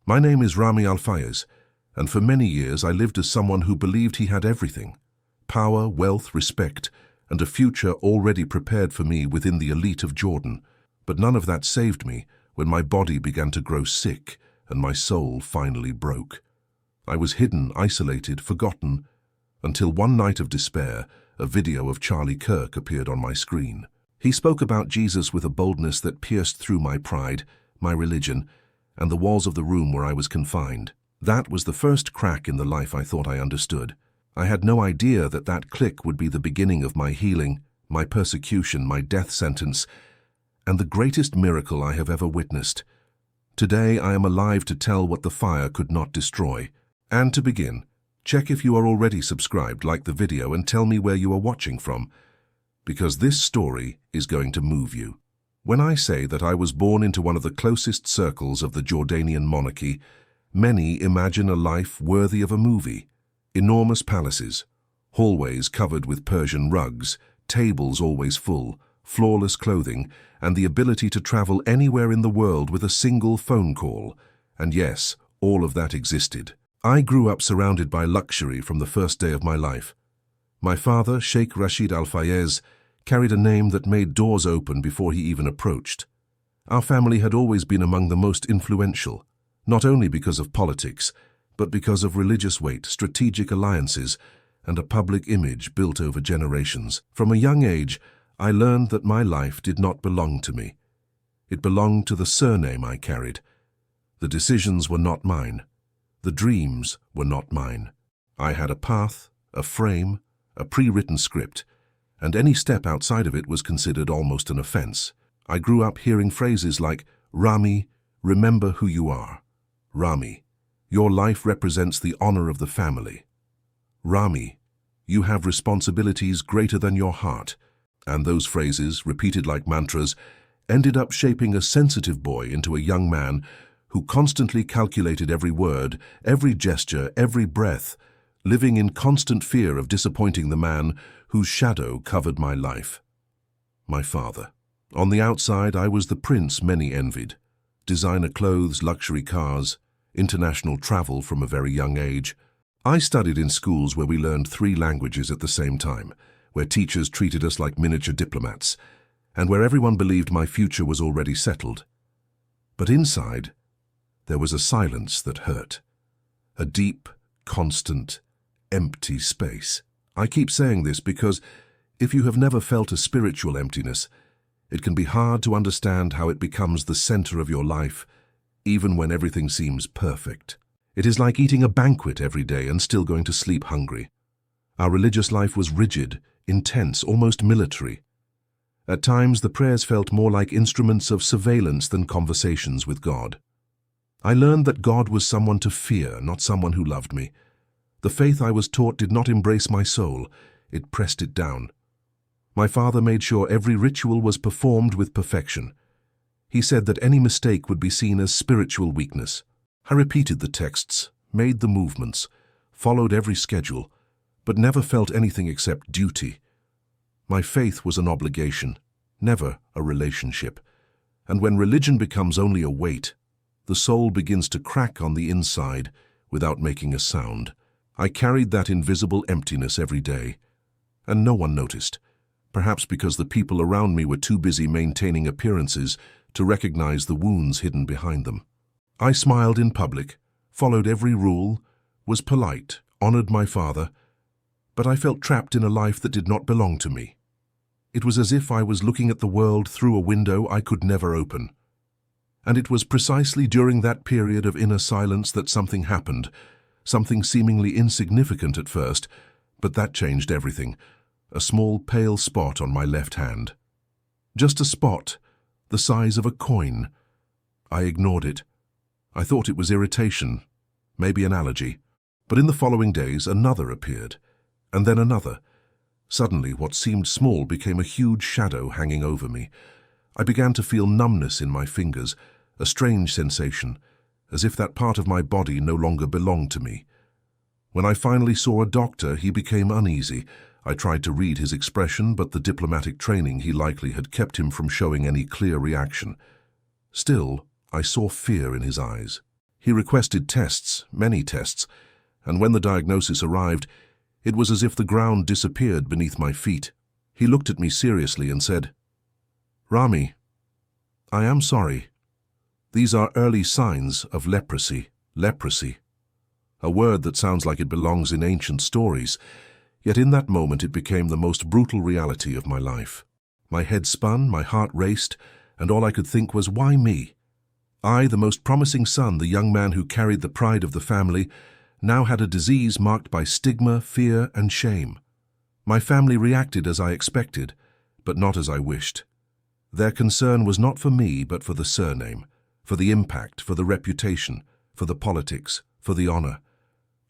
My name is Rami al-Fayez, and for many years I lived as someone who believed he had everything: power, wealth, respect, and a future already prepared for me within the elite of Jordan. But none of that saved me when my body began to grow sick and my soul finally broke. I was hidden, isolated, forgotten, until one night of despair, a video of Charlie Kirk appeared on my screen. He spoke about Jesus with a boldness that pierced through my pride, my religion, and the walls of the room where I was confined. That was the first crack in the life I thought I understood. I had no idea that that click would be the beginning of my healing, my persecution, my death sentence, and the greatest miracle I have ever witnessed. Today I am alive to tell what the fire could not destroy. And to begin, check if you are already subscribed, like the video, and tell me where you are watching from, because this story is going to move you. When I say that I was born into one of the closest circles of the Jordanian monarchy, many imagine a life worthy of a movie. Enormous palaces, hallways covered with Persian rugs, tables always full, flawless clothing, and the ability to travel anywhere in the world with a single phone call. And yes, all of that existed. I grew up surrounded by luxury from the first day of my life. My father, Sheikh Rashid al-Fayez, carried a name that made doors open before he even approached. Our family had always been among the most influential, not only because of politics, but because of religious weight, strategic alliances, and a public image built over generations. From a young age, I learned that my life did not belong to me. It belonged to the surname I carried. The decisions were not mine. The dreams were not mine. I had a path, a frame, a pre-written script, and any step outside of it was considered almost an offense. I grew up hearing phrases like, "Rami, remember who you are. Rami, your life represents the honor of the family. Rami, you have responsibilities greater than your heart." And those phrases, repeated like mantras, ended up shaping a sensitive boy into a young man who constantly calculated every word, every gesture, every breath, living in constant fear of disappointing the man whose shadow covered my life: my father. On the outside, I was the prince many envied. Designer clothes, luxury cars, international travel from a very young age. I studied in schools where we learned 3 languages at the same time, where teachers treated us like miniature diplomats, and where everyone believed my future was already settled. But inside, there was a silence that hurt. A deep, constant, empty space. I keep saying this because if you have never felt a spiritual emptiness, it can be hard to understand how it becomes the center of your life, even when everything seems perfect. It is like eating a banquet every day and still going to sleep hungry. Our religious life was rigid, intense, almost military. At times, the prayers felt more like instruments of surveillance than conversations with God. I learned that God was someone to fear, not someone who loved me. The faith I was taught did not embrace my soul, it pressed it down. My father made sure every ritual was performed with perfection. He said that any mistake would be seen as spiritual weakness. I repeated the texts, made the movements, followed every schedule, but never felt anything except duty. My faith was an obligation, never a relationship. And when religion becomes only a weight, the soul begins to crack on the inside without making a sound. I carried that invisible emptiness every day, and no one noticed, perhaps because the people around me were too busy maintaining appearances to recognize the wounds hidden behind them. I smiled in public, followed every rule, was polite, honored my father, but I felt trapped in a life that did not belong to me. It was as if I was looking at the world through a window I could never open. And it was precisely during that period of inner silence that something happened, something seemingly insignificant at first, but that changed everything. A small pale spot on my left hand. Just a spot, the size of a coin. I ignored it. I thought it was irritation, maybe an allergy. But in the following days, another appeared, and then another. Suddenly, what seemed small became a huge shadow hanging over me. I began to feel numbness in my fingers, a strange sensation, as if that part of my body no longer belonged to me. When I finally saw a doctor, he became uneasy. I tried to read his expression, but the diplomatic training he likely had kept him from showing any clear reaction. Still, I saw fear in his eyes. He requested tests, many tests, and when the diagnosis arrived, it was as if the ground disappeared beneath my feet. He looked at me seriously and said, "Rami, I am sorry. These are early signs of leprosy." Leprosy. A word that sounds like it belongs in ancient stories, yet in that moment it became the most brutal reality of my life. My head spun, my heart raced, and all I could think was, why me? I, the most promising son, the young man who carried the pride of the family, now had a disease marked by stigma, fear, and shame. My family reacted as I expected, but not as I wished. Their concern was not for me, but for the surname, for the impact, for the reputation, for the politics, for the honor.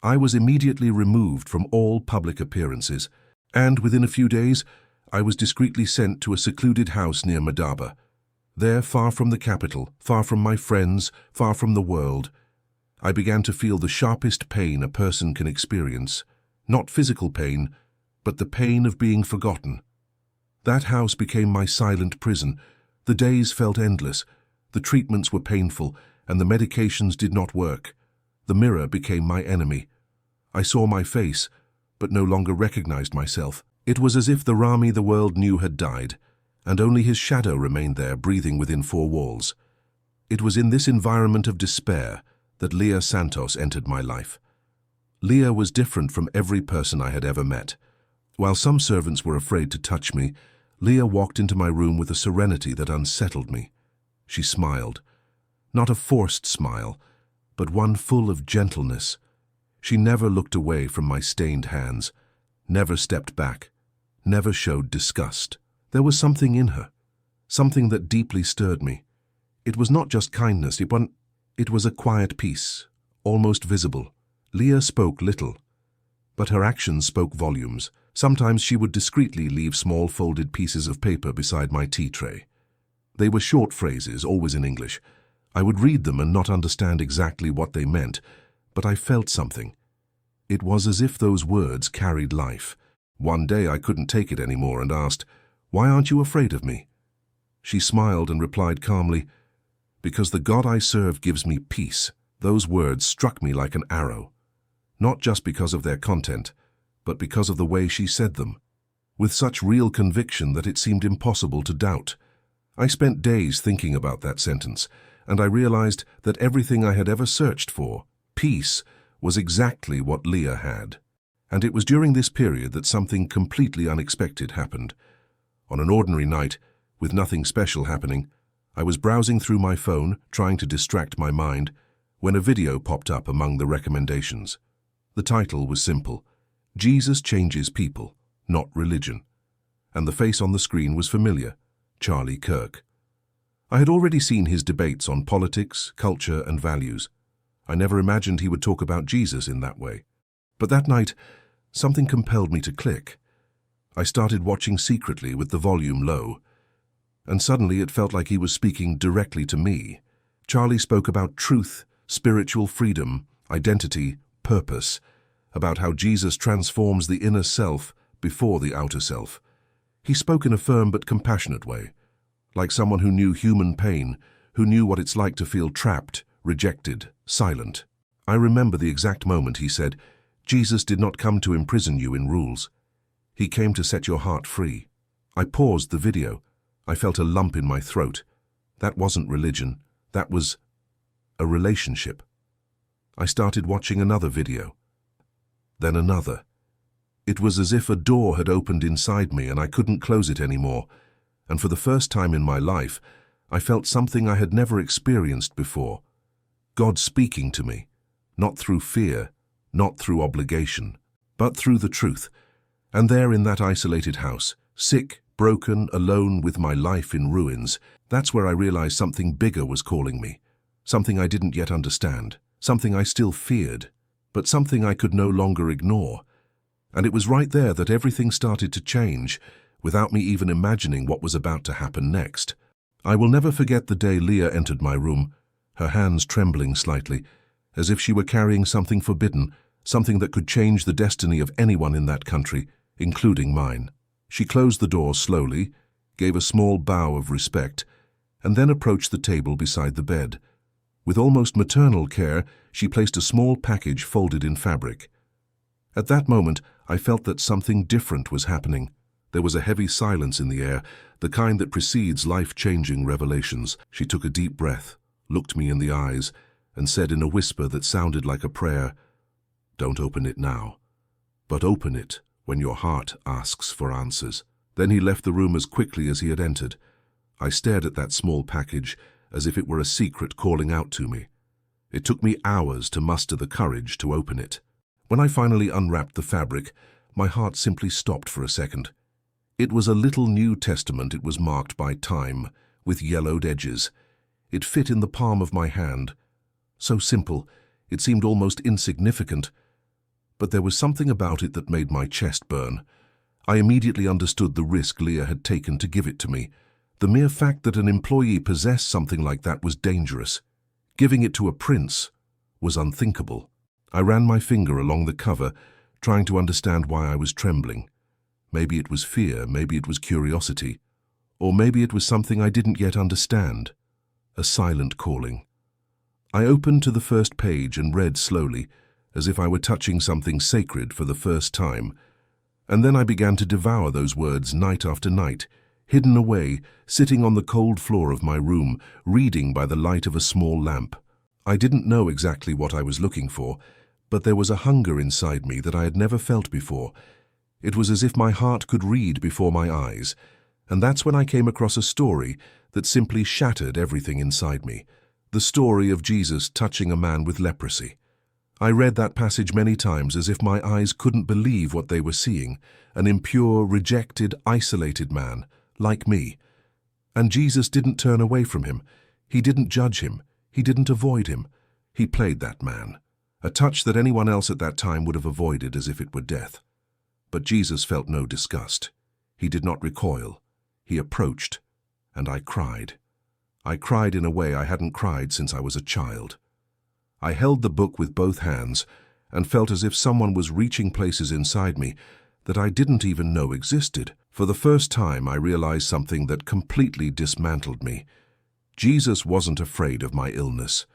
I was immediately removed from all public appearances, and within a few days, I was discreetly sent to a secluded house near Madaba. There, far from the capital, far from my friends, far from the world, I began to feel the sharpest pain a person can experience. Not physical pain, but the pain of being forgotten. That house became my silent prison. The days felt endless, the treatments were painful, and the medications did not work. The mirror became my enemy. I saw my face, but no longer recognized myself. It was as if the Rami the world knew had died, and only his shadow remained there, breathing within four walls. It was in this environment of despair that Leah Santos entered my life. Leah was different from every person I had ever met. While some servants were afraid to touch me, Leah walked into my room with a serenity that unsettled me. She smiled. Not a forced smile, but one full of gentleness. She never looked away from my stained hands, never stepped back, never showed disgust. There was something in her, something that deeply stirred me. It was not just kindness, it was a quiet peace, almost visible. Leah spoke little, but her actions spoke volumes. Sometimes she would discreetly leave small folded pieces of paper beside my tea tray. They were short phrases, always in English. I would read them and not understand exactly what they meant, but I felt something. It was as if those words carried life. One day I couldn't take it anymore and asked, "Why aren't you afraid of me?" She smiled and replied calmly, "Because the God I serve gives me peace." Those words struck me like an arrow, not just because of their content, but because of the way she said them, with such real conviction that it seemed impossible to doubt. I spent days thinking about that sentence, and I realized that everything I had ever searched for, peace, was exactly what Leah had. And it was during this period that something completely unexpected happened. On an ordinary night, with nothing special happening, I was browsing through my phone, trying to distract my mind, when a video popped up among the recommendations. The title was simple: Jesus Changes People, Not Religion. And the face on the screen was familiar: Charlie Kirk. I had already seen his debates on politics, culture, and values. I never imagined he would talk about Jesus in that way. But that night, something compelled me to click. I started watching secretly with the volume low, and suddenly it felt like he was speaking directly to me. Charlie spoke about truth, spiritual freedom, identity, purpose, about how Jesus transforms the inner self before the outer self. He spoke in a firm but compassionate way, like someone who knew human pain, who knew what it's like to feel trapped, rejected, silent. I remember the exact moment he said, "Jesus did not come to imprison you in rules. He came to set your heart free." I paused the video. I felt a lump in my throat. That wasn't religion. That was a relationship. I started watching another video, then another. It was as if a door had opened inside me and I couldn't close it anymore. And for the first time in my life, I felt something I had never experienced before. God speaking to me, not through fear, not through obligation, but through the truth. And there in that isolated house, sick, broken, alone with my life in ruins, that's where I realized something bigger was calling me. Something I didn't yet understand, something I still feared, but something I could no longer ignore. And it was right there that everything started to change, without me even imagining what was about to happen next. I will never forget the day Leah entered my room, her hands trembling slightly, as if she were carrying something forbidden, something that could change the destiny of anyone in that country, including mine. She closed the door slowly, gave a small bow of respect, and then approached the table beside the bed. With almost maternal care, she placed a small package folded in fabric. At that moment, I felt that something different was happening. There was a heavy silence in the air, the kind that precedes life-changing revelations. She took a deep breath, looked me in the eyes, and said in a whisper that sounded like a prayer, "Don't open it now, but open it when your heart asks for answers." Then he left the room as quickly as he had entered. I stared at that small package as if it were a secret calling out to me. It took me hours to muster the courage to open it. When I finally unwrapped the fabric, my heart simply stopped for a second. It was a little New Testament. It was marked by time, with yellowed edges. It fit in the palm of my hand. So simple, it seemed almost insignificant. But there was something about it that made my chest burn. I immediately understood the risk Leah had taken to give it to me. The mere fact that an employee possessed something like that was dangerous. Giving it to a prince was unthinkable. I ran my finger along the cover, trying to understand why I was trembling. Maybe it was fear, maybe it was curiosity, or maybe it was something I didn't yet understand. A silent calling. I opened to the first page and read slowly, as if I were touching something sacred for the first time. And then I began to devour those words night after night, hidden away, sitting on the cold floor of my room, reading by the light of a small lamp. I didn't know exactly what I was looking for, but there was a hunger inside me that I had never felt before. It was as if my heart could read before my eyes, and that's when I came across a story that simply shattered everything inside me. The story of Jesus touching a man with leprosy. I read that passage many times as if my eyes couldn't believe what they were seeing, an impure, rejected, isolated man, like me. And Jesus didn't turn away from him. He didn't judge him. He didn't avoid him. He played that man, a touch that anyone else at that time would have avoided as if it were death. But Jesus felt no disgust. He did not recoil. He approached, and I cried. I cried in a way I hadn't cried since I was a child. I held the book with both hands and felt as if someone was reaching places inside me that I didn't even know existed. For the first time, I realized something that completely dismantled me. Jesus wasn't afraid of my illness.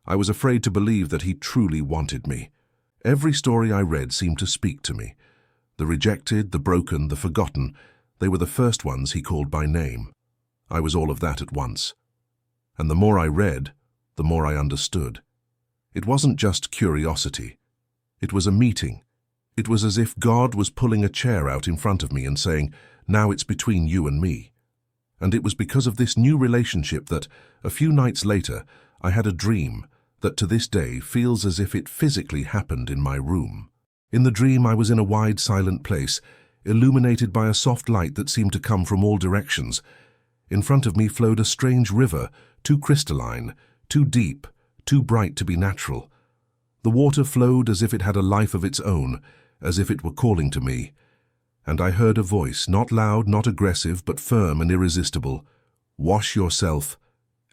I was afraid to believe that he truly wanted me. Every story I read seemed to speak to me. The rejected, the broken, the forgotten, they were the first ones he called by name. I was all of that at once. And the more I read, the more I understood. It wasn't just curiosity. It was a meeting. It was as if God was pulling a chair out in front of me and saying, "Now it's between you and me." And it was because of this new relationship that, a few nights later, I had a dream that to this day feels as if it physically happened in my room. In the dream, I was in a wide, silent place, illuminated by a soft light that seemed to come from all directions. In front of me flowed a strange river, too crystalline, too deep, too bright to be natural. The water flowed as if it had a life of its own, as if it were calling to me. And I heard a voice, not loud, not aggressive, but firm and irresistible. "Wash yourself,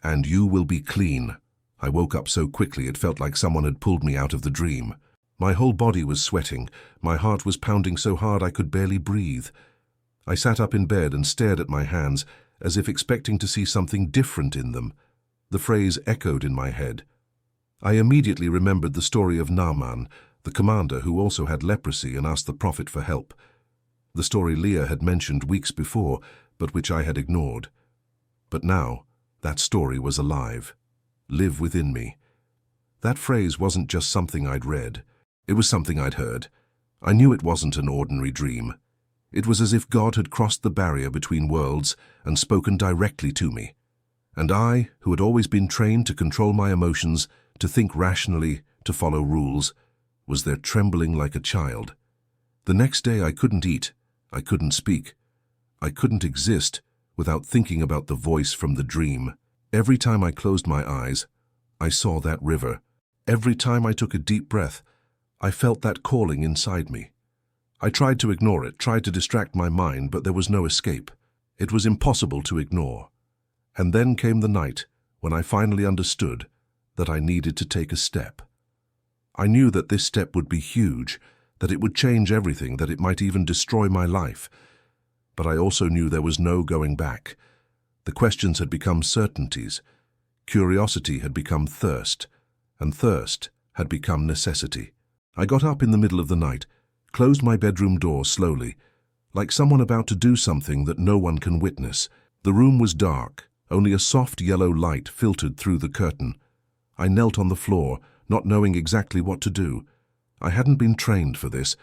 and you will be clean." I woke up so quickly it felt like someone had pulled me out of the dream. My whole body was sweating. My heart was pounding so hard I could barely breathe. I sat up in bed and stared at my hands, as if expecting to see something different in them. The phrase echoed in my head. I immediately remembered the story of Naaman, the commander who also had leprosy and asked the prophet for help. The story Leah had mentioned weeks before, but which I had ignored. But now, that story was alive. Live within me. That phrase wasn't just something I'd read. It was something I'd heard. I knew it wasn't an ordinary dream. It was as if God had crossed the barrier between worlds and spoken directly to me. And I, who had always been trained to control my emotions, to think rationally, to follow rules, was there trembling like a child. The next day I couldn't eat, I couldn't speak, I couldn't exist without thinking about the voice from the dream. Every time I closed my eyes, I saw that river. Every time I took a deep breath, I felt that calling inside me. I tried to ignore it, tried to distract my mind, but there was no escape. It was impossible to ignore. And then came the night when I finally understood that I needed to take a step. I knew that this step would be huge, that it would change everything, that it might even destroy my life. But I also knew there was no going back. The questions had become certainties. Curiosity had become thirst, and thirst had become necessity. I got up in the middle of the night, closed my bedroom door slowly, like someone about to do something that no one can witness. The room was dark, only a soft yellow light filtered through the curtain. I knelt on the floor, not knowing exactly what to do. I hadn't been trained for this.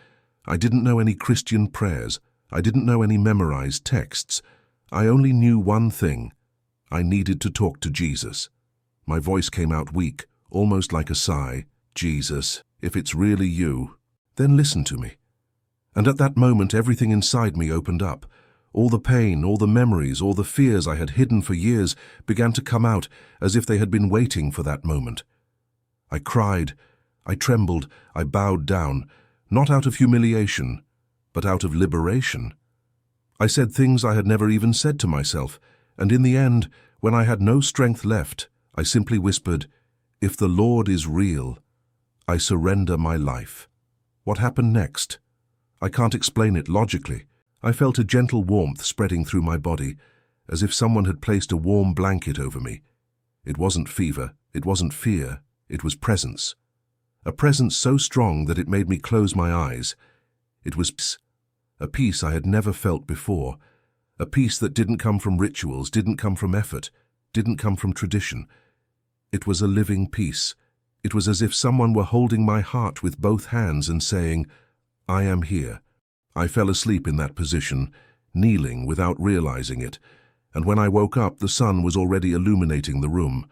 I didn't know any Christian prayers. I didn't know any memorized texts. I only knew one thing. I needed to talk to Jesus. My voice came out weak, almost like a sigh. Jesus, if it's really you, then listen to me. And at that moment, everything inside me opened up. All the pain, all the memories, all the fears I had hidden for years began to come out as if they had been waiting for that moment. I cried, I trembled, I bowed down, not out of humiliation, but out of liberation. I said things I had never even said to myself, and in the end, when I had no strength left, I simply whispered, "If the Lord is real, I surrender my life." What happened next? I can't explain it logically. I felt a gentle warmth spreading through my body, as if someone had placed a warm blanket over me. It wasn't fever, it wasn't fear, it was presence. A presence so strong that it made me close my eyes. It was peace, a peace I had never felt before, a peace that didn't come from rituals, didn't come from effort, didn't come from tradition. It was a living peace. It was as if someone were holding my heart with both hands and saying, "I am here." I fell asleep in that position, kneeling without realizing it, and when I woke up, the sun was already illuminating the room.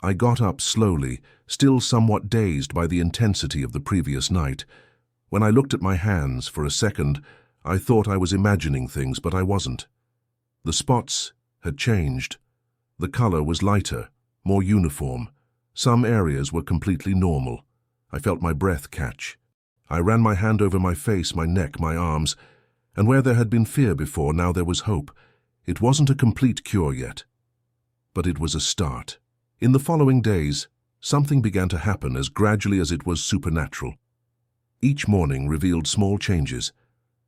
I got up slowly, still somewhat dazed by the intensity of the previous night. When I looked at my hands, for a second, I thought I was imagining things, but I wasn't. The spots had changed. The color was lighter, more uniform. Some areas were completely normal. I felt my breath catch. I ran my hand over my face, my neck, my arms, and where there had been fear before, now there was hope. It wasn't a complete cure yet, but it was a start. In the following days, something began to happen as gradually as it was supernatural. Each morning revealed small changes,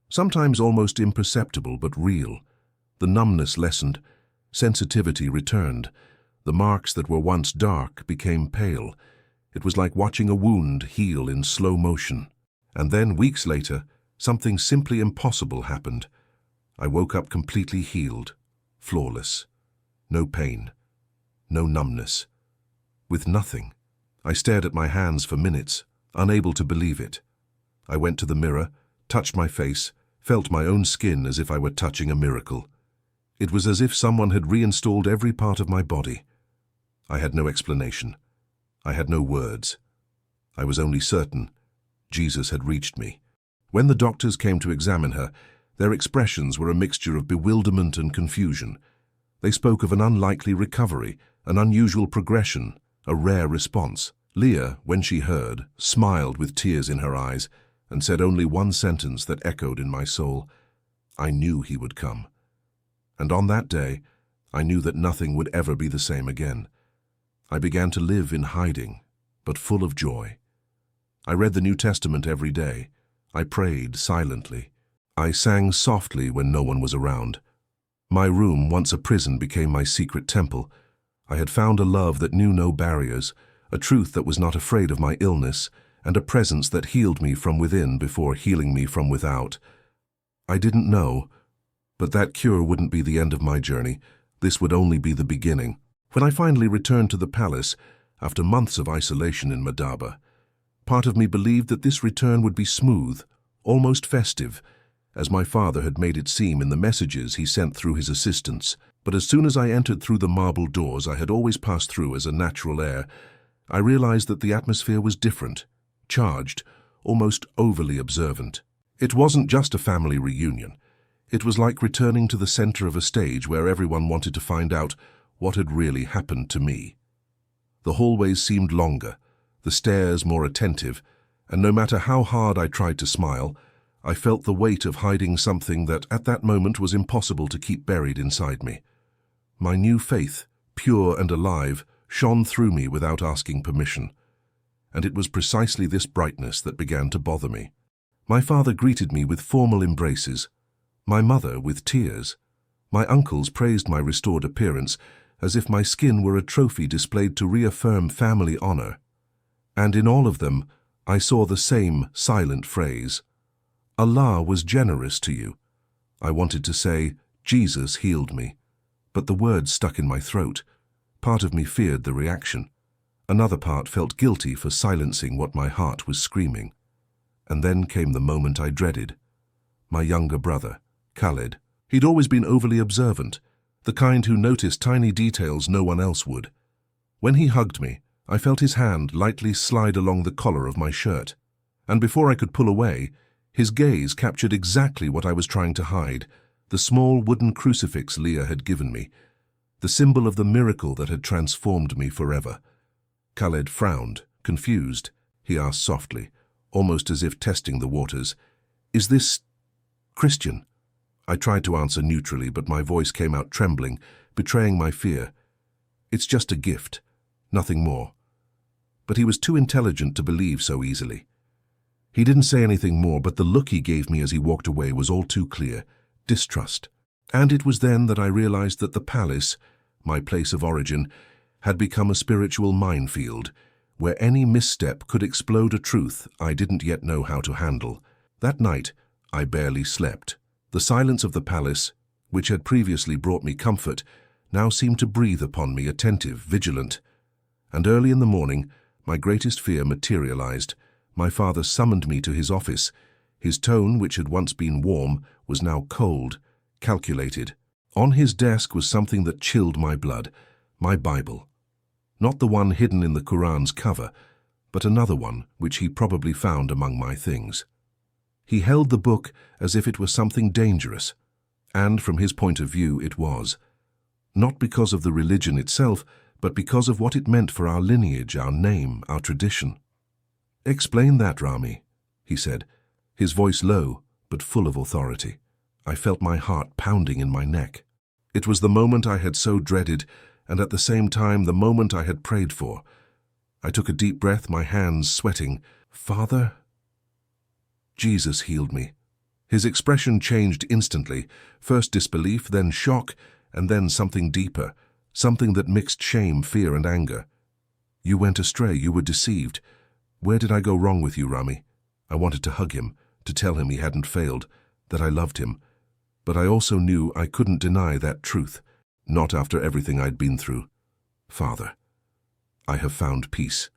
sometimes almost imperceptible but real. The numbness lessened, sensitivity returned. The marks that were once dark became pale. It was like watching a wound heal in slow motion. And then, weeks later, something simply impossible happened. I woke up completely healed, flawless. No pain, no numbness. With nothing. I stared at my hands for minutes, unable to believe it. I went to the mirror, touched my face, felt my own skin as if I were touching a miracle. It was as if someone had reinstalled every part of my body. I had no explanation. I had no words. I was only certain Jesus had reached me. When the doctors came to examine her, their expressions were a mixture of bewilderment and confusion. They spoke of an unlikely recovery, an unusual progression, a rare response. Leah, when she heard, smiled with tears in her eyes and said only one sentence that echoed in my soul: "I knew he would come." And on that day, I knew that nothing would ever be the same again. I began to live in hiding, but full of joy. I read the New Testament every day. I prayed silently. I sang softly when no one was around. My room, once a prison, became my secret temple. I had found a love that knew no barriers, a truth that was not afraid of my illness, and a presence that healed me from within before healing me from without. I didn't know, but that cure wouldn't be the end of my journey. This would only be the beginning. When I finally returned to the palace, after months of isolation in Madaba, part of me believed that this return would be smooth, almost festive, as my father had made it seem in the messages he sent through his assistants. But as soon as I entered through the marble doors I had always passed through as a natural heir, I realized that the atmosphere was different, charged, almost overly observant. It wasn't just a family reunion. It was like returning to the center of a stage where everyone wanted to find out what had really happened to me. The hallways seemed longer, the stairs more attentive, and no matter how hard I tried to smile, I felt the weight of hiding something that at that moment was impossible to keep buried inside me. My new faith, pure and alive, shone through me without asking permission. And it was precisely this brightness that began to bother me. My father greeted me with formal embraces, my mother with tears. My uncles praised my restored appearance, as if my skin were a trophy displayed to reaffirm family honor. And in all of them, I saw the same silent phrase, "Allah was generous to you." I wanted to say, "Jesus healed me," but the words stuck in my throat. Part of me feared the reaction. Another part felt guilty for silencing what my heart was screaming. And then came the moment I dreaded. My younger brother, Khaled. He'd always been overly observant, the kind who noticed tiny details no one else would. When he hugged me, I felt his hand lightly slide along the collar of my shirt, and before I could pull away, his gaze captured exactly what I was trying to hide, the small wooden crucifix Leah had given me, the symbol of the miracle that had transformed me forever. Khaled frowned, confused. He asked softly, almost as if testing the waters, "Is this Christian?" I tried to answer neutrally, but my voice came out trembling, betraying my fear. "It's just a gift, nothing more." But he was too intelligent to believe so easily. He didn't say anything more, but the look he gave me as he walked away was all too clear, distrust. And it was then that I realized that the palace, my place of origin, had become a spiritual minefield, where any misstep could explode a truth I didn't yet know how to handle. That night, I barely slept. The silence of the palace, which had previously brought me comfort, now seemed to breathe upon me, attentive, vigilant. And early in the morning, my greatest fear materialized. My father summoned me to his office. His tone, which had once been warm, was now cold, calculated. On his desk was something that chilled my blood, my Bible. Not the one hidden in the Quran's cover, but another one which he probably found among my things. He held the book as if it were something dangerous, and from his point of view it was. Not because of the religion itself, but because of what it meant for our lineage, our name, our tradition. "Explain that, Rami," he said, his voice low but full of authority. I felt my heart pounding in my neck. It was the moment I had so dreaded, and at the same time the moment I had prayed for. I took a deep breath, my hands sweating. "Father?" "Jesus healed me." His expression changed instantly, first disbelief, then shock, and then something deeper, something that mixed shame, fear, and anger. "You went astray, you were deceived. Where did I go wrong with you, Rami?" I wanted to hug him, to tell him he hadn't failed, that I loved him. But I also knew I couldn't deny that truth, not after everything I'd been through. "Father, I have found peace."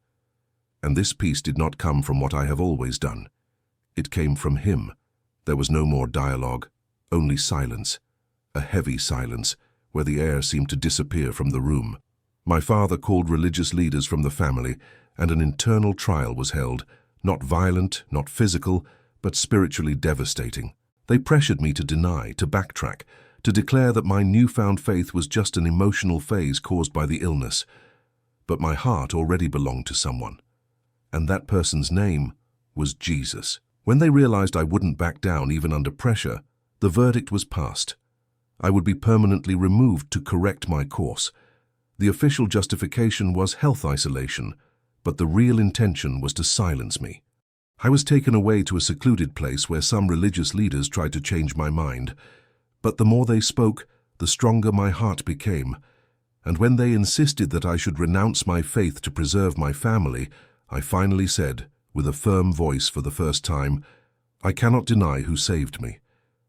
And this peace did not come from what I have always done. It came from him. There was no more dialogue, only silence, a heavy silence, where the air seemed to disappear from the room. My father called religious leaders from the family, and an internal trial was held, not violent, not physical, but spiritually devastating. They pressured me to deny, to backtrack, to declare that my newfound faith was just an emotional phase caused by the illness. But my heart already belonged to someone, and that person's name was Jesus. When they realized I wouldn't back down even under pressure, the verdict was passed. I would be permanently removed to correct my course. The official justification was health isolation, but the real intention was to silence me. I was taken away to a secluded place where some religious leaders tried to change my mind. But the more they spoke, the stronger my heart became. And when they insisted that I should renounce my faith to preserve my family, I finally said, with a firm voice for the first time, "I cannot deny who saved me."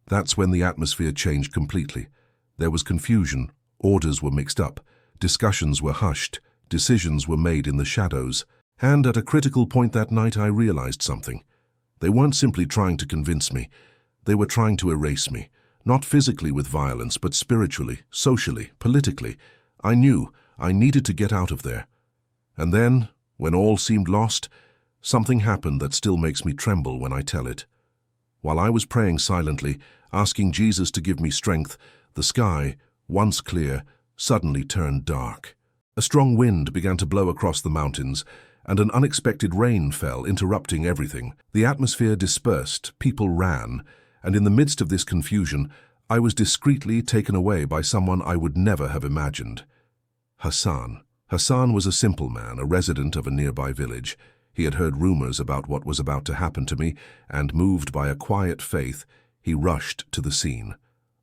That's when the atmosphere changed completely. There was confusion, orders were mixed up, discussions were hushed, decisions were made in the shadows. And at a critical point that night I realized something. They weren't simply trying to convince me. They were trying to erase me, not physically with violence, but spiritually, socially, politically. I knew I needed to get out of there. And then, when all seemed lost, something happened that still makes me tremble when I tell it. While I was praying silently, asking Jesus to give me strength, the sky, once clear, suddenly turned dark. A strong wind began to blow across the mountains, and an unexpected rain fell, interrupting everything. The atmosphere dispersed, people ran, and in the midst of this confusion, I was discreetly taken away by someone I would never have imagined. Hassan. Hassan was a simple man, a resident of a nearby village. He had heard rumors about what was about to happen to me, and moved by a quiet faith, he rushed to the scene.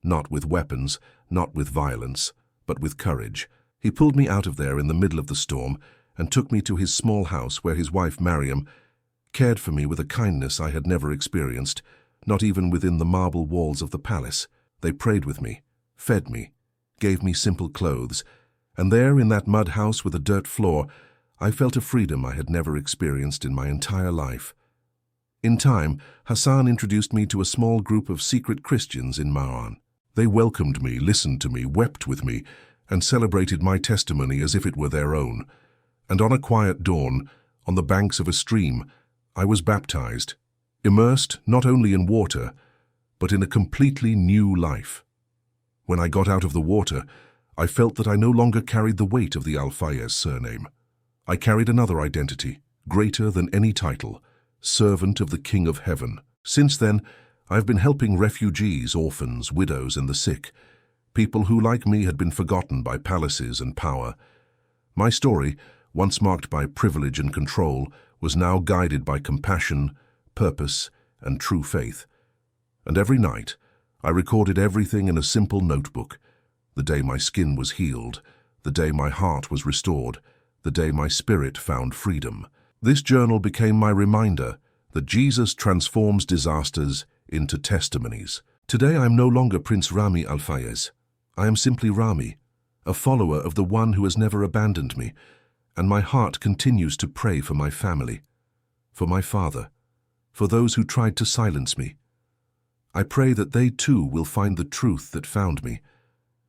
Not with weapons, not with violence, but with courage. He pulled me out of there in the middle of the storm and took me to his small house where his wife Mariam cared for me with a kindness I had never experienced, not even within the marble walls of the palace. They prayed with me, fed me, gave me simple clothes, and there in that mud house with a dirt floor, I felt a freedom I had never experienced in my entire life. In time, Hassan introduced me to a small group of secret Christians in Ma'an. They welcomed me, listened to me, wept with me, and celebrated my testimony as if it were their own. And on a quiet dawn, on the banks of a stream, I was baptized, immersed not only in water, but in a completely new life. When I got out of the water, I felt that I no longer carried the weight of the Al-Fayez surname. I carried another identity, greater than any title, servant of the King of Heaven. Since then, I've been helping refugees, orphans, widows, and the sick, people who, like me, had been forgotten by palaces and power. My story, once marked by privilege and control, was now guided by compassion, purpose, and true faith. And every night, I recorded everything in a simple notebook. The day my skin was healed, the day my heart was restored, the day my spirit found freedom. This journal became my reminder that Jesus transforms disasters into testimonies. Today I am no longer Prince Rami Al-Fayez. I am simply Rami, a follower of the one who has never abandoned me, and my heart continues to pray for my family, for my father, for those who tried to silence me. I pray that they too will find the truth that found me.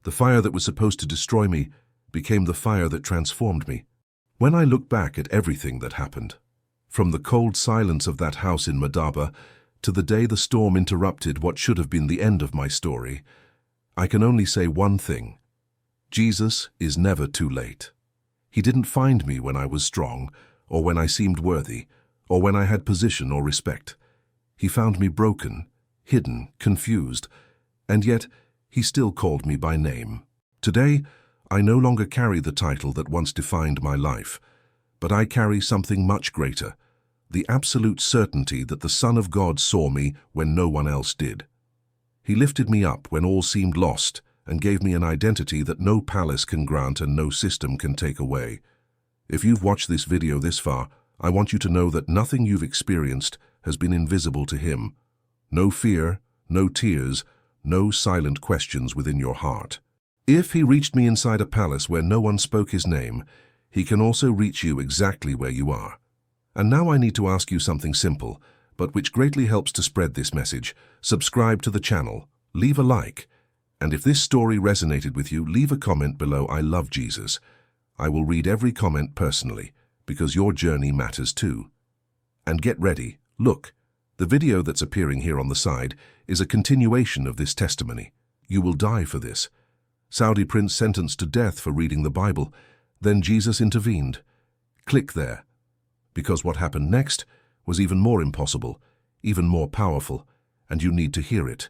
The fire that was supposed to destroy me became the fire that transformed me. When I look back at everything that happened, from the cold silence of that house in Madaba to the day the storm interrupted what should have been the end of my story, I can only say one thing: Jesus is never too late. He didn't find me when I was strong, or when I seemed worthy, or when I had position or respect. He found me broken, hidden, confused, and yet he still called me by name. Today, I no longer carry the title that once defined my life, but I carry something much greater, the absolute certainty that the Son of God saw me when no one else did. He lifted me up when all seemed lost and gave me an identity that no palace can grant and no system can take away. If you've watched this video this far, I want you to know that nothing you've experienced has been invisible to him. No fear, no tears, no silent questions within your heart. If he reached me inside a palace where no one spoke his name, he can also reach you exactly where you are. And now I need to ask you something simple, but which greatly helps to spread this message. Subscribe to the channel, leave a like, and if this story resonated with you, leave a comment below "I love Jesus." I will read every comment personally, because your journey matters too. And get ready, look, the video that's appearing here on the side is a continuation of this testimony. You will die for this. Saudi prince sentenced to death for reading the Bible, then Jesus intervened. Click there, because what happened next was even more impossible, even more powerful, and you need to hear it.